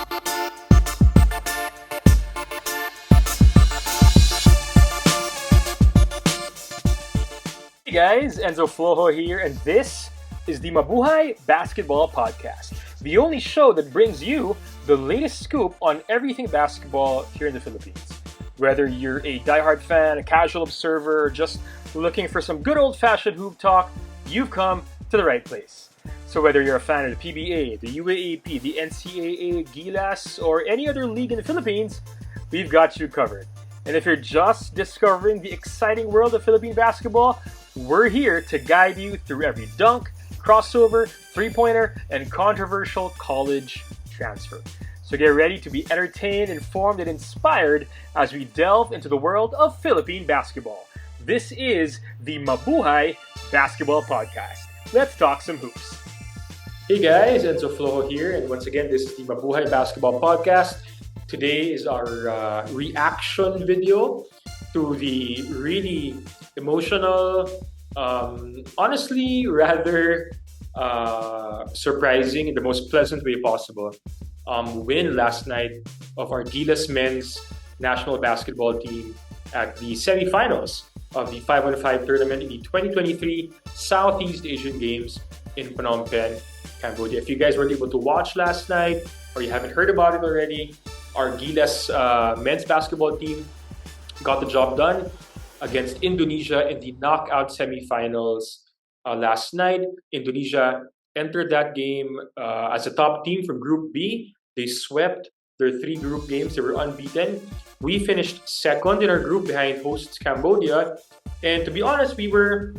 Hey guys, Enzo Flojo here, and this is the Mabuhay Basketball Podcast, the only show that brings you the latest scoop on everything basketball here in the Philippines. Whether you're a diehard fan, a casual observer, or just looking for some good old-fashioned hoop talk, you've come to the right place. So whether you're a fan of the PBA, the UAAP, the NCAA, Gilas, or any other league in the Philippines, we've got you covered. And if you're just discovering the exciting world of Philippine basketball, we're here to guide you through every dunk, crossover, three-pointer, and controversial college transfer. So get ready to be entertained, informed, and inspired as we delve into the world of Philippine basketball. This is the Mabuhay Basketball Podcast. Let's talk some hoops. Hey guys, Enzo Flojo here, and once again, this is the Mabuhay Basketball Podcast. Today is our reaction video to the really emotional, honestly rather surprising in the most pleasant way possible win last night of our Gilas Men's national basketball team at the semifinals of the 5-on-5 tournament in the 2023 Southeast Asian Games in Phnom Penh, Cambodia. If you guys weren't able to watch last night or you haven't heard about it already, our Gilas men's basketball team got the job done against Indonesia in the knockout semifinals last night. Indonesia entered that game as a top team from Group B. They swept their 3 group games. They were unbeaten. We finished second in our group behind hosts Cambodia. And to be honest, we were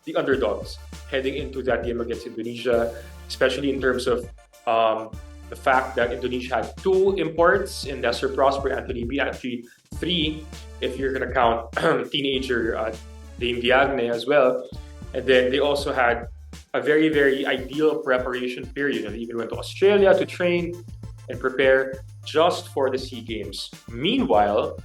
the underdogs heading into that game against Indonesia, especially in terms of the fact that Indonesia had 2 imports in Lesser Prosper, Anthony B, actually 3 if you're going to count teenager Dame Diagne as well. And then they also had a very, very ideal preparation period. They even went to Australia to train and prepare just for the SEA Games. Meanwhile,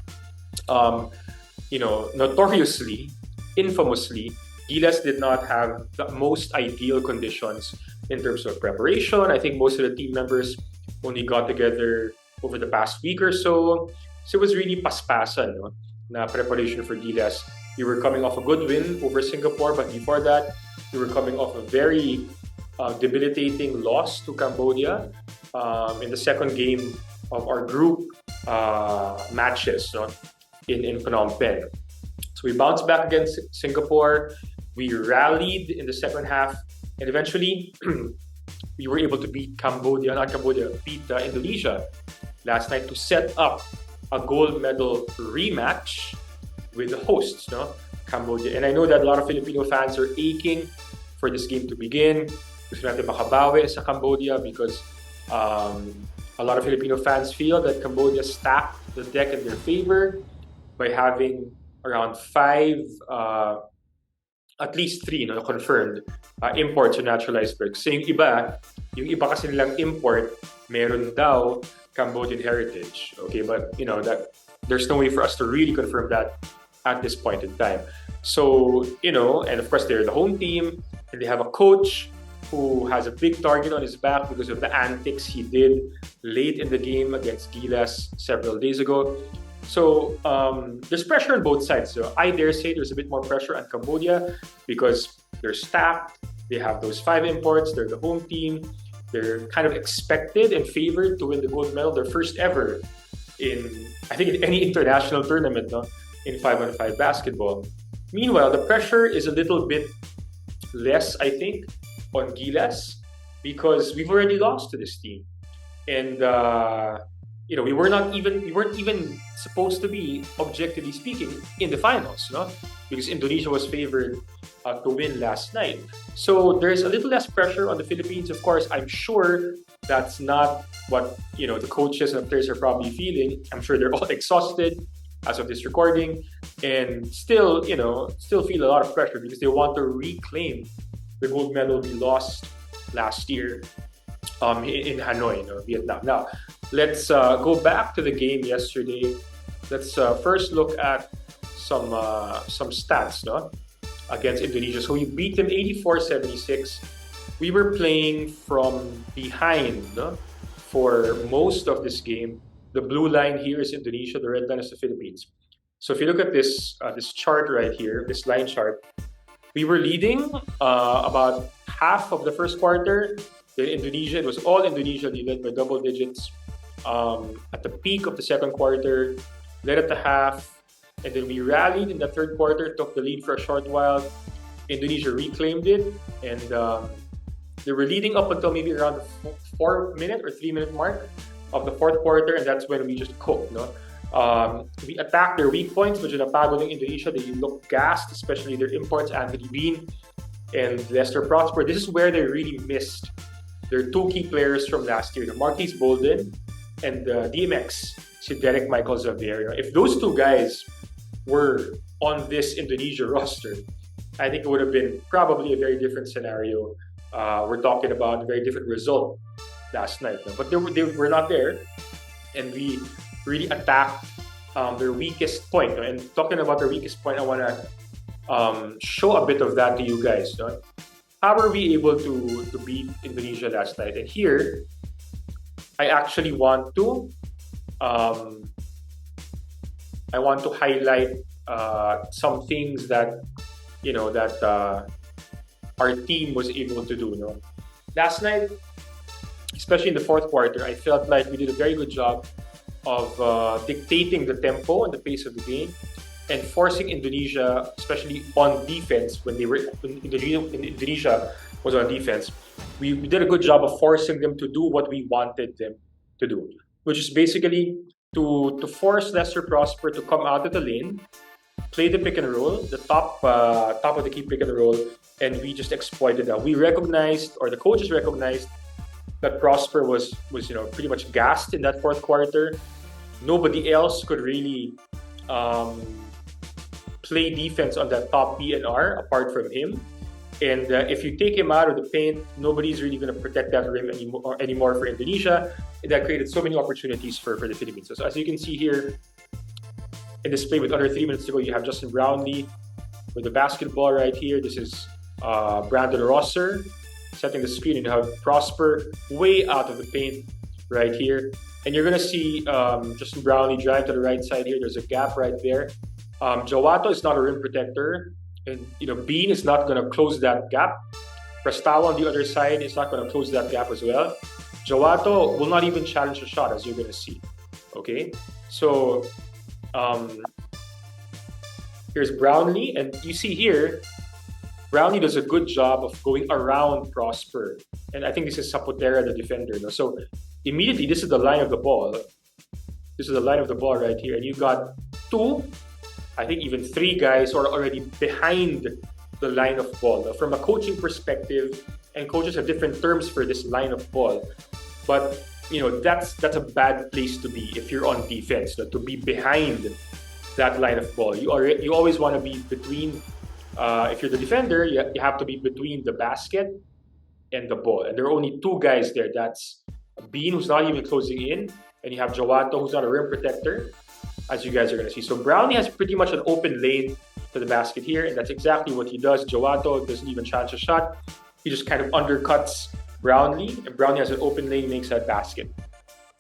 notoriously, infamously, Gilas did not have the most ideal conditions in terms of preparation. I think most of the team members only got together over the past week or so. So it was really paspasan, no? Na preparation for Gilas. We were coming off a good win over Singapore, but before that, we were coming off a very debilitating loss to Cambodia in the second game of our group matches, no? in Phnom Penh. So we bounced back against Singapore. We rallied in the second half, and eventually we were able to beat Indonesia last night to set up a gold medal rematch with the hosts, no? Cambodia. And I know that a lot of Filipino fans are aching for this game to begin. Gusto natin makabawi sa Cambodia because a lot of Filipino fans feel that Cambodia stacked the deck in their favor by having around 5, at least 3 confirmed imports or naturalized players. So yung iba kasi nilang import, meron daw Cambodian heritage. Okay, but that there's no way for us to really confirm that at this point in time. So, and of course they're the home team, and they have a coach who has a big target on his back because of the antics he did late in the game against Gilas several days ago. So there's pressure on both sides. So I dare say there's a bit more pressure on Cambodia because they're stacked. They have those 5 imports. They're the home team. They're kind of expected and favored to win the gold medal. Their first ever in any international tournament, no? In 5-on-5 basketball. Meanwhile, the pressure is a little bit less, I think, on Gilas because we've already lost to this team. And we weren't even supposed to be, objectively speaking, in the finals, no? Because Indonesia was favored to win last night. So there's a little less pressure on the Philippines. Of course, I'm sure that's not what the coaches and players are probably feeling. I'm sure they're all exhausted as of this recording, and still feel a lot of pressure because they want to reclaim the gold medal we lost last year in Hanoi, Vietnam. Now, let's go back to the game yesterday. Let's first look at some stats, no? Against Indonesia. So we beat them 84-76. We were playing from behind, no? for most of this game. The blue line here is Indonesia, the red line is the Philippines. So if you look at this this chart right here, this line chart, we were leading about half of the first quarter. Then Indonesia, it was all Indonesia, they led by double digits. At the peak of the second quarter, led at the half, and then we rallied in the third quarter, took the lead for a short while. Indonesia reclaimed it, and they were leading up until maybe around the 4-minute or 3-minute mark of the fourth quarter, and that's when we just cooked. No? We attacked their weak points, which in the pagod ng Indonesia, they looked gassed, especially their imports, Anthony Bean and Lester Prosper. This is where they really missed their two key players from last year, the Marquise Bolden and DMX, si Derek Michaels of the area. If those two guys were on this Indonesia roster, I think it would have been probably a very different scenario. We're talking about a very different result last night. No? But they were not there, and we really attacked their weakest point. No? And talking about their weakest point, I want to show a bit of that to you guys. No? How were we able to beat Indonesia last night? And here, I actually want to highlight some things that our team was able to do. No? Last night, especially in the fourth quarter, I felt like we did a very good job of dictating the tempo and the pace of the game and forcing Indonesia, especially on defense, when Indonesia was on defense, we did a good job of forcing them to do what we wanted them to do, which is basically to force Lester Prosper to come out of the lane, play the pick and roll, the top of the key pick and roll, and we just exploited that. We recognized, or the coaches recognized, that Prosper was pretty much gassed in that fourth quarter. Nobody else could really play defense on that top PNR apart from him. And if you take him out of the paint, nobody's really going to protect that rim anymore for Indonesia. And that created so many opportunities for the Philippines. So as you can see here, in this play with under 3 minutes to go, you have Justin Brownlee with the basketball right here. This is Brandon Rosser setting the screen, and you have Prosper way out of the paint right here. And you're going to see Justin Brownlee drive to the right side here. There's a gap right there. Jawato is not a rim protector, and Bean is not going to close that gap. Prestawa on the other side is not going to close that gap as well. Jawato will not even challenge the shot, as you're going to see. Okay, so here's Brownlee, and you see here, Brownlee does a good job of going around Prosper, and I think this is Sapotera, the defender. No? So immediately, this is the line of the ball. This is the line of the ball right here, and you got two, I think even three guys are already behind the line of ball. Now, from a coaching perspective, and coaches have different terms for this line of ball, but that's a bad place to be if you're on defense. To be behind that line of ball, you always want to be between. If you're the defender, you have to be between the basket and the ball, and there are only two guys there. That's Bean, who's not even closing in, and you have Jawato, who's not a rim protector, as you guys are going to see. So Brownlee has pretty much an open lane to the basket here, and that's exactly what he does. Jawato doesn't even challenge a shot. He just kind of undercuts Brownlee, and Brownlee has an open lane, makes that basket.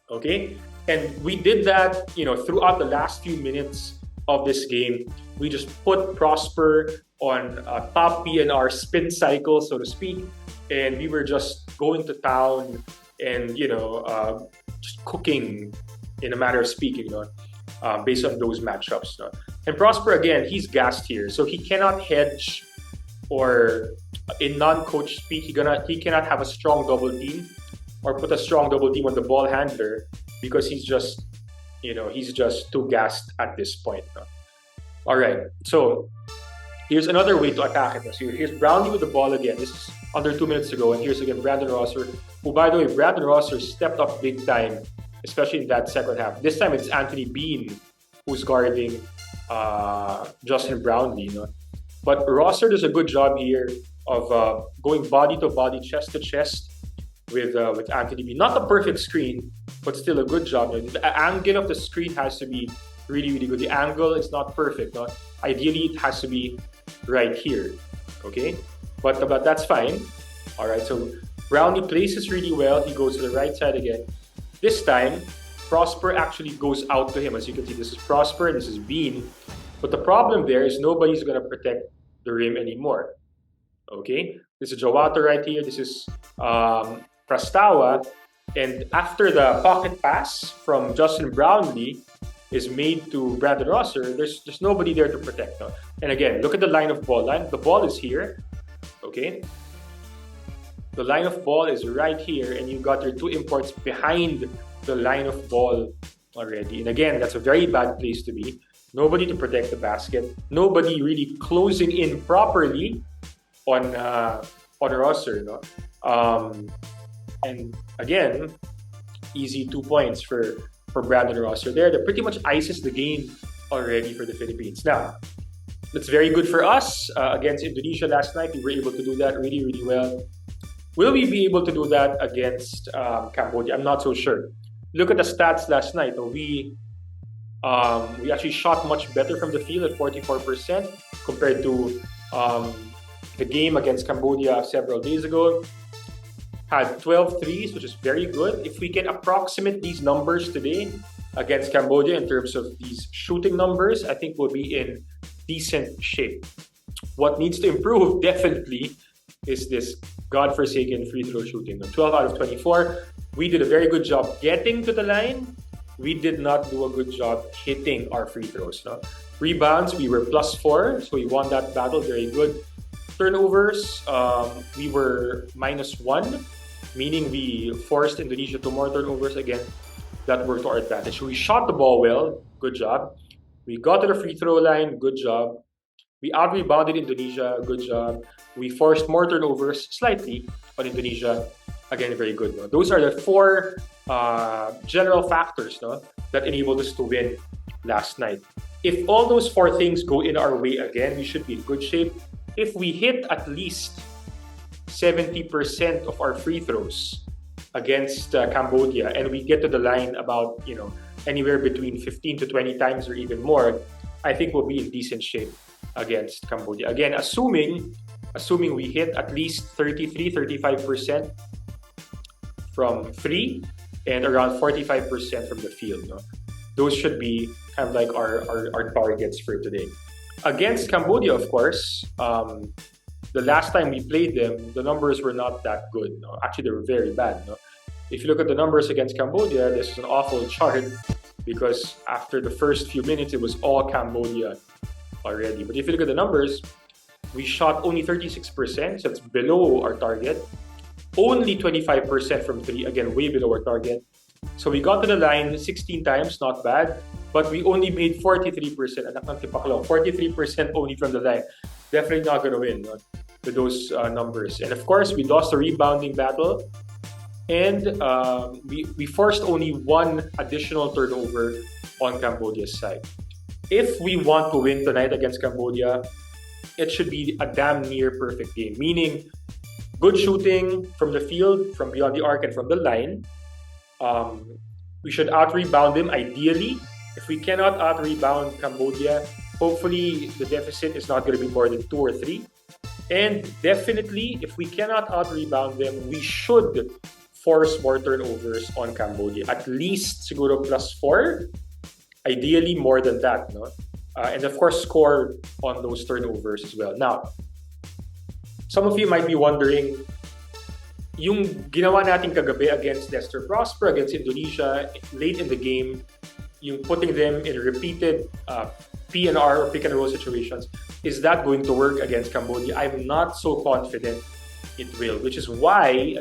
Okay? And we did that, throughout the last few minutes of this game. We just put Prosper on a top PNR spin cycle, so to speak, and we were just going to town and, just cooking, in a matter of speaking, based on those matchups. And Prosper, again, he's gassed here, so he cannot hedge, or in non-coach speak, he cannot have a strong double team or put a strong double team on the ball handler, because he's just too gassed at this point. All right, so here's another way to attack it. So here's Brownlee with the ball again. This is under 2 minutes to go, and here's again Brandon Rosser, who, by the way, Brandon Rosser stepped up big time, especially in that second half. This time it's Anthony Bean who's guarding Justin Brownlee. But Rosser does a good job here of going body to body, chest to chest with Anthony Bean. Not the perfect screen, but still a good job. The angle of the screen has to be really, really good. The angle is not perfect. Ideally, it has to be right here. Okay? But that's fine. All right, so Brownlee places really well. He goes to the right side again. This time, Prosper actually goes out to him. As you can see, this is Prosper, this is Bean. But the problem there is nobody's going to protect the rim anymore. Okay? This is Jawata right here. This is Prastawa. And after the pocket pass from Justin Brownlee is made to Brandon Rosser, there's nobody there to protect. No? And again, look at the line of ball. The ball is here. Okay? The line of ball is right here, and you got your two imports behind the line of ball already. And again, that's a very bad place to be. Nobody to protect the basket. Nobody really closing in properly on Rosser. No? And again, easy 2 points for Brandon Rosser there. That pretty much ices the game already for the Philippines. Now, that's very good for us. Against Indonesia last night, we were able to do that really, really well. Will we be able to do that against Cambodia? I'm not so sure. Look at the stats last night. We actually shot much better from the field at 44% compared to the game against Cambodia several days ago. Had 12 threes, which is very good. If we can approximate these numbers today against Cambodia in terms of these shooting numbers, I think we'll be in decent shape. What needs to improve definitely is this godforsaken free throw shooting. 12 out of 24. We did a very good job getting to the line. We did not do a good job hitting our free throws. No? Rebounds, we were +4, so we won that battle. Very good. Turnovers, we were -1, meaning we forced Indonesia to more turnovers. Again, that worked to our advantage. So we shot the ball well. Good job. We got to the free throw line. Good job. We out-rebounded Indonesia. Good job. We forced more turnovers slightly on Indonesia. Again, very good. No? Those are the 4 general factors, no, that enabled us to win last night. If all those 4 things go in our way again, we should be in good shape. If we hit at least 70% of our free throws against Cambodia and we get to the line about anywhere between 15 to 20 times or even more, I think we'll be in decent shape against Cambodia. Again, assuming we hit at least 33-35% from 3 and around 45% from the field. No? Those should be kind of like our targets for today. Against Cambodia, of course, the last time we played them, the numbers were not that good. No? Actually, they were very bad. No? If you look at the numbers against Cambodia, this is an awful chart because after the first few minutes, it was all Cambodia already. But if you look at the numbers, we shot only 36%, so it's below our target. Only 25% from 3, again, way below our target. So we got to the line 16 times, not bad. But we only made 43%. 43% only from the line. Definitely not going to win with those numbers. And of course, we lost the rebounding battle. And we forced only 1 additional turnover on Cambodia's side. If we want to win tonight against Cambodia, it should be a damn near perfect game. Meaning, good shooting from the field, from beyond the arc, and from the line. We should out-rebound them, ideally. If we cannot out-rebound Cambodia, hopefully the deficit is not going to be more than 2 or 3. And definitely, if we cannot out-rebound them, we should force more turnovers on Cambodia. At least, siguro +4. Ideally, more than that. No? And of course, score on those turnovers as well. Now, some of you might be wondering, yung ginawa natin kagabi against Lester Prosper, against Indonesia, late in the game, yung putting them in repeated PNR or pick and roll situations, is that going to work against Cambodia? I'm not so confident it will, which is why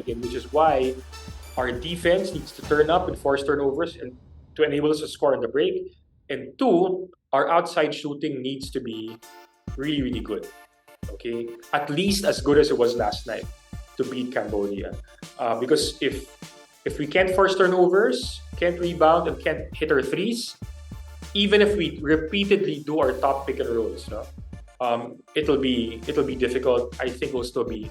our defense needs to turn up and force turnovers and to enable us to score on the break. And 2, our outside shooting needs to be really, really good. Okay? At least as good as it was last night to beat Cambodia. Because if we can't force turnovers, can't rebound, and can't hit our threes, even if we repeatedly do our top pick and rolls, it'll be difficult. I think we'll still be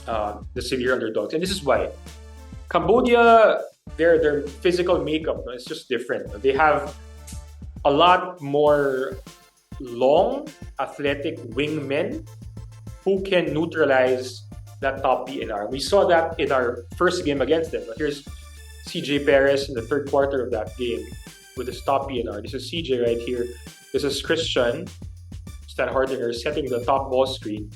the severe underdogs. And this is why. Cambodia, their physical makeup is just different. They have a lot more long, athletic wingmen who can neutralize that top PNR. We saw that in our first game against them. Here's CJ Perez in the third quarter of that game with his top PNR. This is CJ right here. This is Christian Stan Hardinger setting the top ball screen.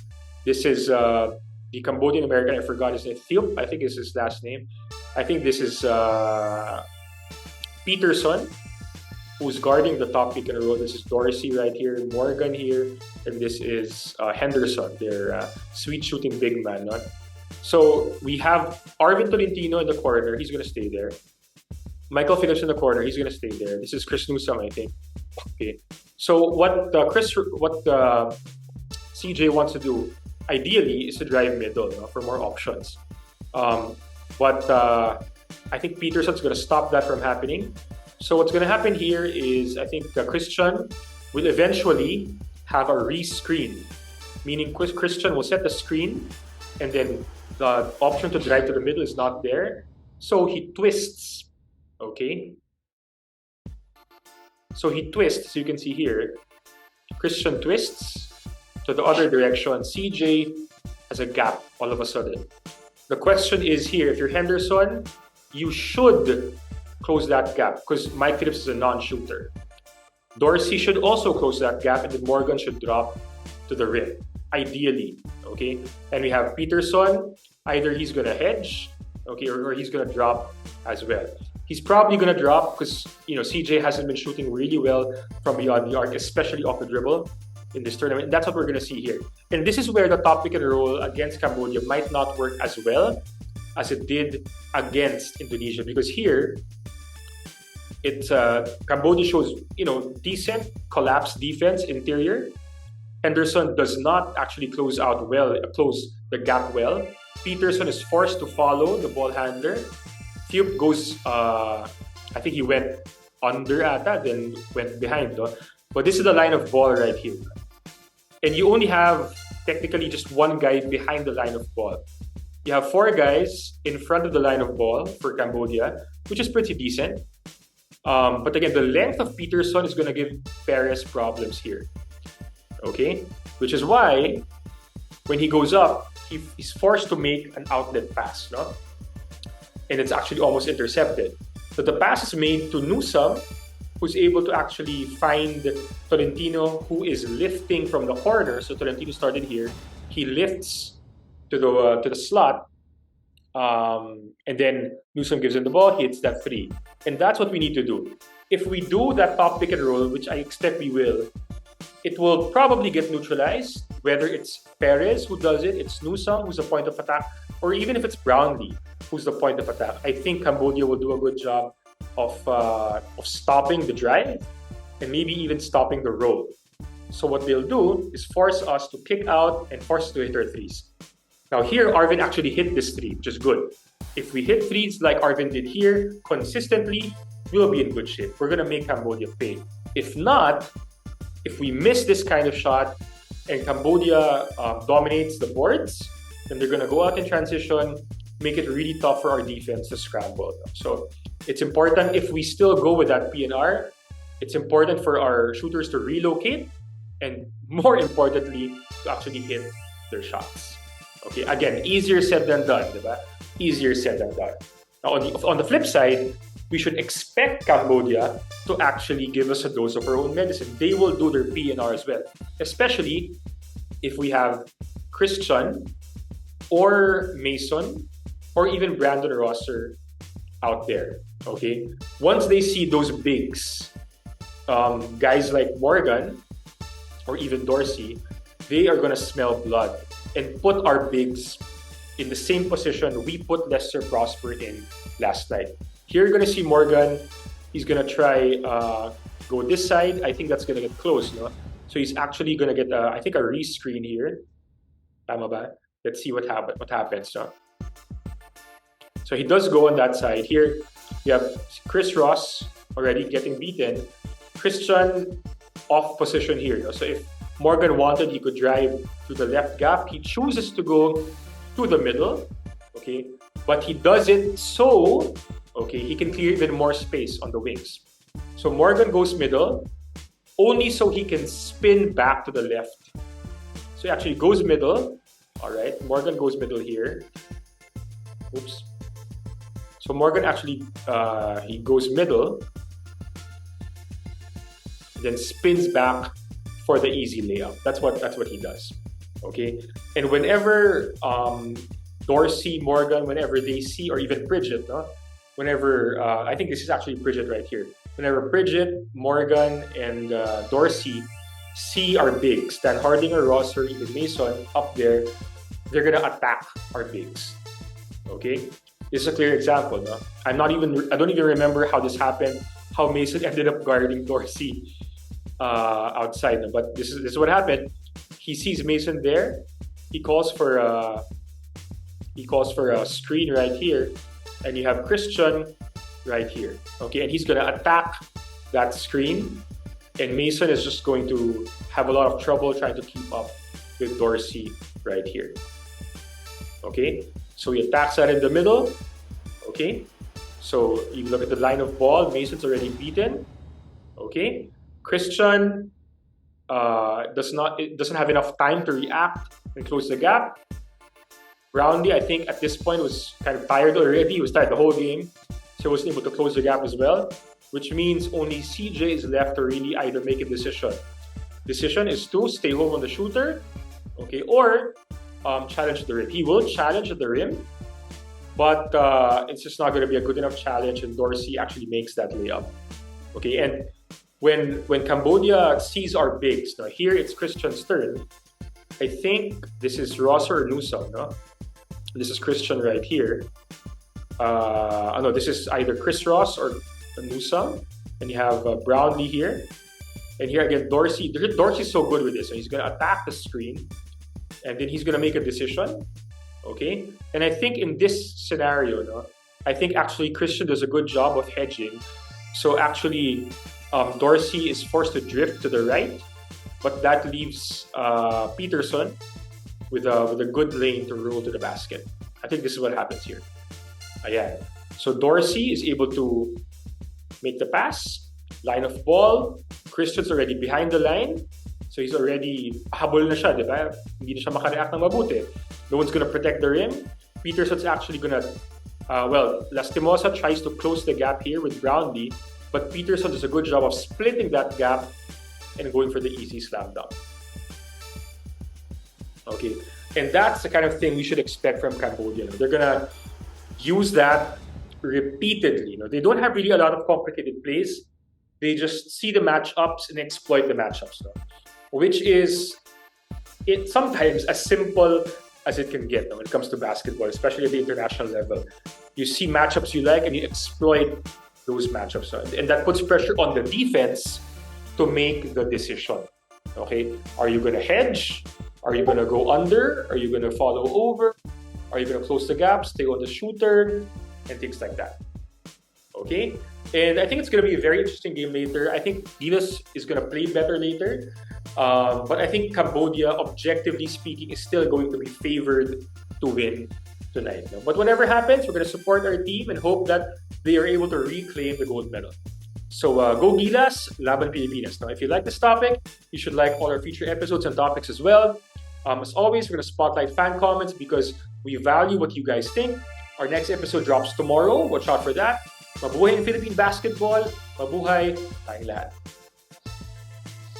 This is the Cambodian American. I forgot his name. Thiop, I think is his last name. I think this is Peterson, who's guarding the top pick and roll. This is Dorsey right here, Morgan here, and this is Henderson, their sweet shooting big man. No? So we have Arvin Tolentino in the corner. He's going to stay there. Michael Phillips in the corner. He's going to stay there. This is Chris Newsom, I think. Okay. So what CJ wants to do, ideally, is to drive middle for more options. But I think Peterson's going to stop that from happening. So what's going to happen here is I think Christian will eventually have a re-screen, meaning Christian will set the screen and then the option to drive to the middle is not there. So he twists, okay? So he twists, so you can see here, Christian twists to the other direction. CJ has a gap all of a sudden. The question is here, if you're Henderson, you should close that gap because Mike Phillips is a non-shooter. Dorsey should also close that gap and then Morgan should drop to the rim, ideally, okay? And we have Peterson, either he's gonna hedge, okay, or he's gonna drop as well. He's probably gonna drop because, CJ hasn't been shooting really well from beyond the arc, especially off the dribble in this tournament. And that's what we're gonna see here. And this is where the top pick and roll against Cambodia might not work as well as it did against Indonesia, because here it's Cambodia shows decent collapse defense interior. Henderson does not actually close the gap well. Peterson is forced to follow the ball handler. Thiop goes, I think he went under then went behind. No? But this is the line of ball right here. And you only have technically just one guy behind the line of ball. You have 4 guys in front of the line of ball for Cambodia, which is pretty decent. But again, the length of Peterson is going to give Perez problems here. Okay? Which is why when he goes up, he's forced to make an outlet pass. No? And it's actually almost intercepted. So the pass is made to Newsom, who's able to actually find Tolentino, who is lifting from the corner. So Tolentino started here. He lifts to the slot, and then Newsom gives him the ball. He hits that 3, and that's what we need to do. If we do that top pick and roll, which I expect we will, it will probably get neutralized. Whether it's Perez who does it, it's Newsom who's the point of attack, or even if it's Brownlee who's the point of attack, I think Cambodia will do a good job of stopping the drive and maybe even stopping the roll. So what they'll do is force us to kick out and force us to hit our 3s. Now here, Arvin actually hit this 3, which is good. If we hit 3s like Arvin did here consistently, we'll be in good shape. We're going to make Cambodia pay. If not, if we miss this kind of shot and Cambodia dominates the boards, then they're going to go out in transition, make it really tough for our defense to scramble. So it's important, if we still go with that PNR, it's important for our shooters to relocate and more importantly, to actually hit their shots. Okay, again, easier said than done, diba? Easier said than done. Now, on the flip side, we should expect Cambodia to actually give us a dose of our own medicine. They will do their PNR as well, especially if we have Christian or Mason or even Brandon Rosser out there. Okay, once they see those bigs, guys like Morgan or even Dorsey, they are gonna smell blood and put our bigs in the same position we put Lester Prosper in last night. Here you're gonna see Morgan. He's gonna try go this side. I think that's gonna get close, no? So he's actually gonna get I think a re-screen here. Tama ba? Let's see what happens, no? So he does go on that side. Here we have Chris Ross already getting beaten. Christian off position here, no? So if Morgan wanted, he could drive to the left gap. He chooses to go to the middle, okay? But he does it so, okay, he can clear even more space on the wings. So Morgan goes middle, only so he can spin back to the left. So he actually goes middle, all right? Morgan goes middle here. Oops. So Morgan actually, he goes middle, then spins back for the easy layup. That's what he does. Okay, and whenever Dorsey, Morgan, whenever they see, or even Bridget, no? Whenever I think this is actually Bridget right here. Whenever Bridget, Morgan, and Dorsey see our bigs, Stan Hardinger, Ross, or even Mason up there, they're gonna attack our bigs. Okay, this is a clear example. No? I don't even remember how this happened. How Mason ended up guarding Dorsey outside. No? But this is what happened. He sees Mason there. He calls for a screen right here, and you have Christian right here. Okay, and he's gonna attack that screen, and Mason is just going to have a lot of trouble trying to keep up with Dorsey right here. Okay, so he attacks that in the middle. Okay, so you look at the line of ball. Mason's already beaten. Okay, Christian doesn't have enough time to react and close the gap. Brownlee, I think at this point was kind of tired already. He was tired the whole game, so he wasn't able to close the gap as well, which means only CJ is left to really either make a decision. Decision is to stay home on the shooter, okay, or challenge the rim. He will challenge the rim, but it's just not going to be a good enough challenge, and Dorsey actually makes that layup. Okay, and when Cambodia sees our bigs, now here it's Christian's turn. I think this is Ross or Nusong, no? This is Christian right here. No, this is either Chris Ross or Nusong, and you have Brownlee here. And here again, Dorsey. Dorsey's so good with this, so he's going to attack the screen, and then he's going to make a decision. Okay, and I think in this scenario, no, I think actually Christian does a good job of hedging. So actually, Dorsey is forced to drift to the right, but that leaves Peterson with a good lane to roll to the basket. I think this is what happens here. Ayan. So Dorsey is able to make the pass, line of ball. Christian's already behind the line. So he's already, habol na siya, di ba? Hindi na siya makareact ng mabuti. No one's gonna protect the rim. Peterson's actually gonna, Lastimosa tries to close the gap here with Brownlee, but Peterson does a good job of splitting that gap and going for the easy slam dunk. Okay, and that's the kind of thing we should expect from Cambodia. They're gonna use that repeatedly. They don't have really a lot of complicated plays. They just see the matchups and exploit the matchups, which is sometimes as simple as it can get when it comes to basketball, especially at the international level. You see matchups you like and you exploit those matchups, and that puts pressure on the defense to make the decision. Okay, are you going to hedge? Are you going to go under? Are you going to follow over? Are you going to close the gap, stay on the shooter, and things like that? Okay, and I think it's going to be a very interesting game later. I think Gilas is going to play better later, but I think Cambodia, objectively speaking, is still going to be favored to win tonight. But whatever happens, we're going to support our team and hope that they are able to reclaim the gold medal. So go Gilas, Laban Pilipinas. Now, if you like this topic, you should like all our future episodes and topics as well. As always, we're going to spotlight fan comments because we value what you guys think. Our next episode drops tomorrow. Watch out for that. Mabuhay in Philippine basketball. Mabuhay tayong lahat.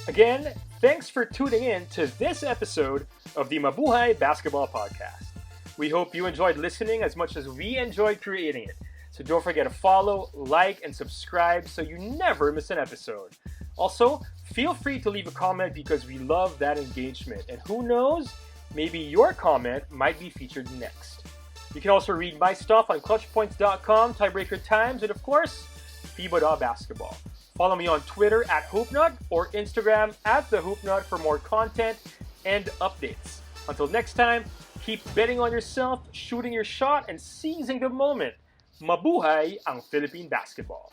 Again, thanks for tuning in to this episode of the Mabuhay Basketball Podcast. We hope you enjoyed listening as much as we enjoyed creating it. So don't forget to follow, like, and subscribe so you never miss an episode. Also, feel free to leave a comment because we love that engagement. And who knows, maybe your comment might be featured next. You can also read my stuff on clutchpoints.com, Tiebreaker Times, and of course, FIBA.basketball. Follow me on Twitter at Hoopnut or Instagram at TheHoopnut for more content and updates. Until next time, keep betting on yourself, shooting your shot, and seizing the moment. Mabuhay ang Philippine basketball.